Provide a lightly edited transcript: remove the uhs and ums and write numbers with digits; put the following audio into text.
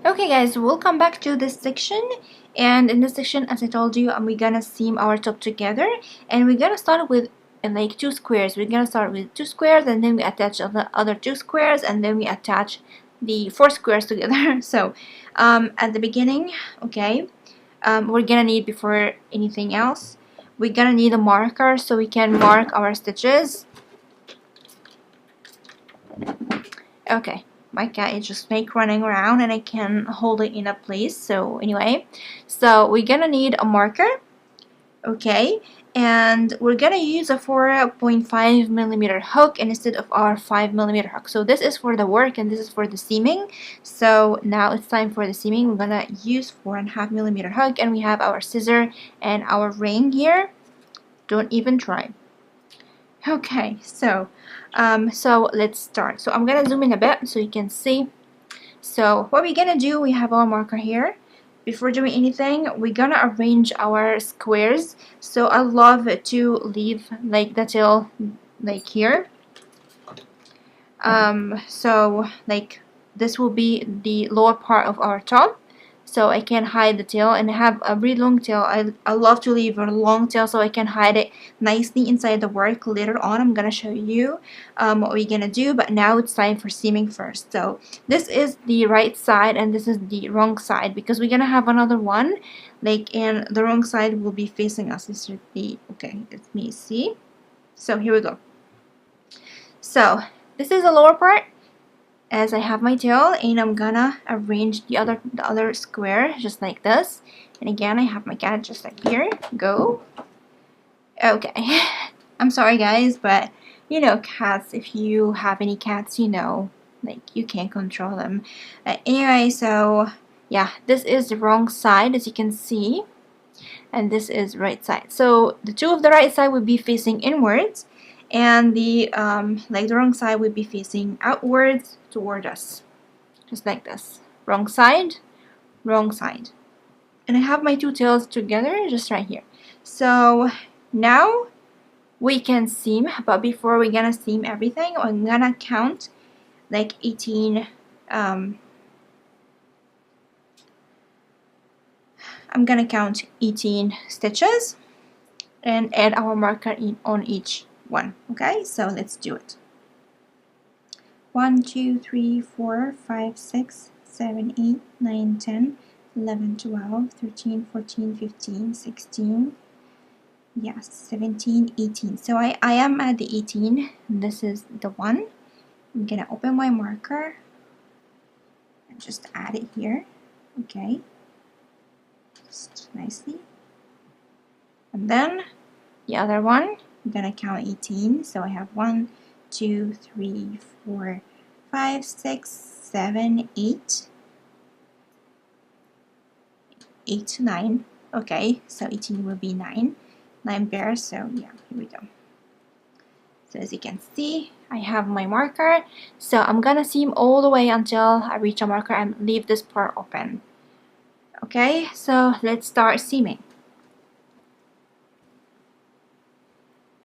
Okay guys, welcome back to this section. And in this section, as I told you, we're gonna seam our top together, and we're gonna start with like two squares. We're gonna start with two squares, and then we attach the other two squares, and then we attach the four squares together. So at the beginning, okay, we're gonna need, before anything else, we're gonna need a marker so we can mark our stitches. Okay, my cat is just running around and I can hold it in a place. So anyway, so we're gonna need a marker, okay, and we're gonna use a 4.5mm hook instead of our 5mm hook. So this is for the work and this is for the seaming. So now it's time for the seaming. We're gonna use 4.5mm hook, and we have our scissor and our ring here. Don't even try. Okay, so let's start. So I'm gonna zoom in a bit so you can see. So what we're gonna do, we have our marker here. Before doing anything, we're gonna arrange our squares. So I love to leave like the tail like here. So like this will be the lower part of our top, so I can hide the tail, and I have a really long tail. I love to leave a long tail so I can hide it nicely inside the work. Later on I'm gonna show you what we're gonna do, but now it's time for seaming first. So this is the right side and this is the wrong side, because we're gonna have another one, like, and the wrong side will be facing us. This should be okay. Let me see. So here we go. So this is the lower part, as I have my tail, and I'm gonna arrange the other square just like this. And again, I have my cat just like here. Go. Okay. I'm sorry guys, but you know, cats, if you have any cats, you know, like, you can't control them. Anyway, so yeah, this is the wrong side, as you can see, and this is right side. So the two of the right side would be facing inwards, and the like the wrong side would be facing outwards toward us, just like this. Wrong side, wrong side. And I have my two tails together just right here. So now we can seam, but before we're gonna seam everything, I'm gonna count like 18 I'm gonna count 18 stitches and add our marker on each one. Okay, so let's do it. 1, 2, 3, 4, 5, 6, 7, 8, 9, 10, 11, 12, 13, 14, 15, 16, yes, 17, 18. So I am at the 18. This is the one. I'm gonna open my marker and just add it here. Okay, just nicely. And then the other one, I'm gonna count 18. So I have 1, 2, 3, 4, 5, 6, 7, 8, 8 to 9. Okay, so 18 will be 9 pairs. So yeah, here we go. So as you can see, I have my marker. So I'm gonna seam all the way until I reach a marker and leave this part open. Okay, so let's start seaming.